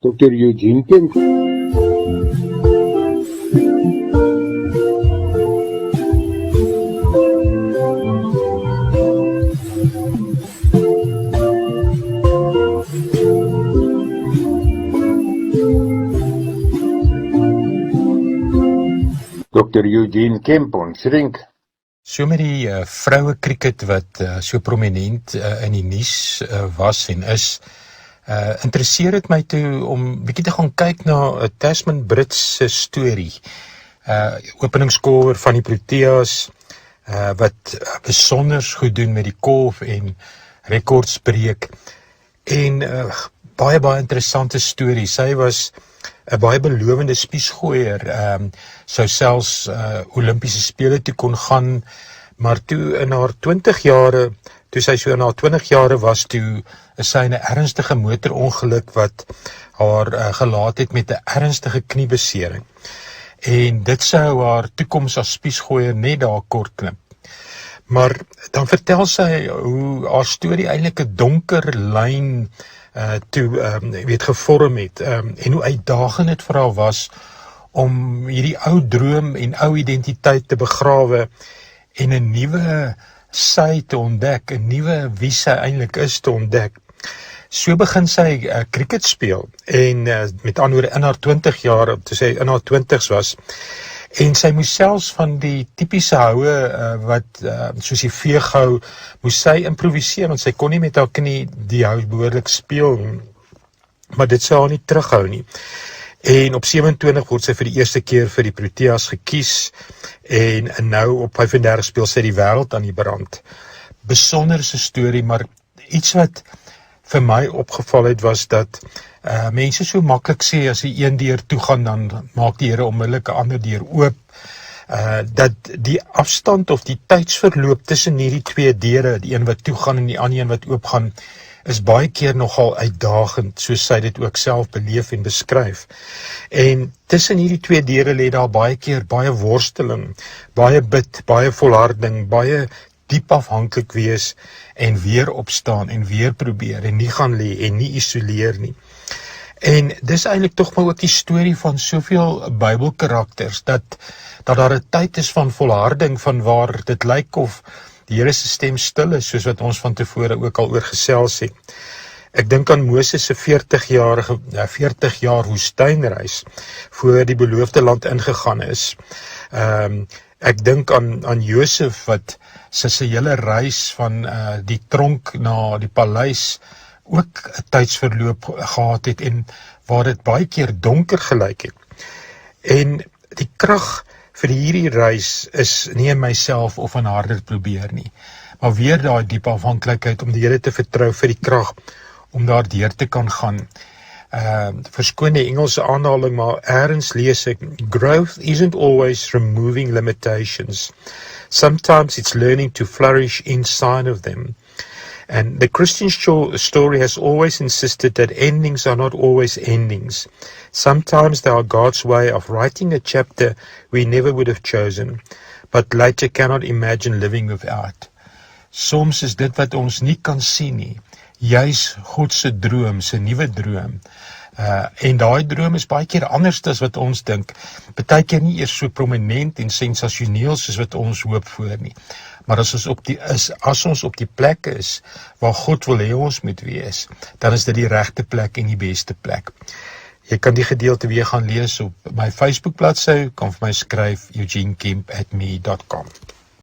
Dr. Eugene Kemp. Dr. Eugene Kemp, ons rink. So met die vroue cricket wat so prominent in die nuus was en is, interesseer het my toe om bietjie te gaan kyk na Tasman Brits se storie. Openingsskoor van die Proteas, wat besonder goed doen met die kolf en rekords breek. En baie interessante storie. Sy was 'n baie belovende spiesgooier, sou selfs Olimpiese spele toe kon gaan, maar toe in haar 20 jare, toe sy so in haar 20 jare was, toe is sy in 'n ernstige motorongeluk wat haar gelaat het met 'n ernstige kniebesering. En dit sou haar toekoms as spiesgooier net daar kort knip. Maar dan vertel sy hoe haar storie eintlik 'n donker lyn gevorm het, en hoe uitdagend dit vir haar was om hierdie ou droom en ou identiteit te begrawe en 'n nuwe sy te ontdek, 'n nuwe wie sy eintlik is te ontdek. So begin sy cricket speel en met ander woorde in haar 20 jaar, toe sy in haar 20's was, en sy moes selfs van die tipiese houe wat soos die veeghou, moes sy improviseer, want sy kon nie met haar knie die hou behoorlik speel, maar dit sou haar nie terughou nie. En op 27 word sy vir die eerste keer vir die Proteas gekies, en nou op 35 speel sy die wêreld aan die brand. Besonderse storie, maar iets wat vir my opgeval het was dat mense so maklik sê, as die een deur toegaan, dan maak die Here onmiddellik 'n ander deur oop. Dat die afstand of die tydsverloop tussen hierdie twee deure, die een wat toegaan en die ander een wat oopgaan, is baie keer nogal uitdagend, soos sy dit ook self beleef en beskryf. En tussen hierdie twee deure lê daar baie keer baie worsteling, baie bid, baie volharding, baie diep afhanklik wees en weer opstaan en weer probeer en nie gaan lê en nie isoleer nie. En dis eintlik tog maar ook die storie van soveel Bybelkarakters, dat daar 'n tyd is van volharding, van waar dit lyk of die Here se stem stil is, soos wat ons van tevore ook al oor gesels het. Ek dink aan Moses se 40 jaar woestynreis voor die beloofde land ingegaan is. Ek dink aan Josef wat sy hele reis van die tronk na die paleis ook 'n tydsverloop gehad het en waar dit baie keer donker gelyk het. En die krag vir hierdie reis is nie in myself of in harder probeer nie, maar weer daai diep afhanklikheid om die Here te vertrou vir die krag om daar deur te kan gaan. Verskoon die Engelse aanhaling, maar ergens lees ek, growth isn't always removing limitations. Sometimes it's learning to flourish inside of them. And the Christian story has always insisted that endings are not always endings. Sometimes they are God's way of writing a chapter we never would have chosen, but later cannot imagine living without. Soms is dit wat ons nie kan sien nie, juis God se droom, se nuwe droom. En daai droom is baie keer anders as wat ons dink. Partykeer nie eers so prominent en sensasioneel soos wat ons hoop voor nie. Maar as ons op die plek is waar God wil hê ons moet wees, dan is dit die regte plek en die beste plek. Jy kan die gedeelte weer gaan lees op my Facebook bladsy, kan vir my skryf eugenekemp@me.com.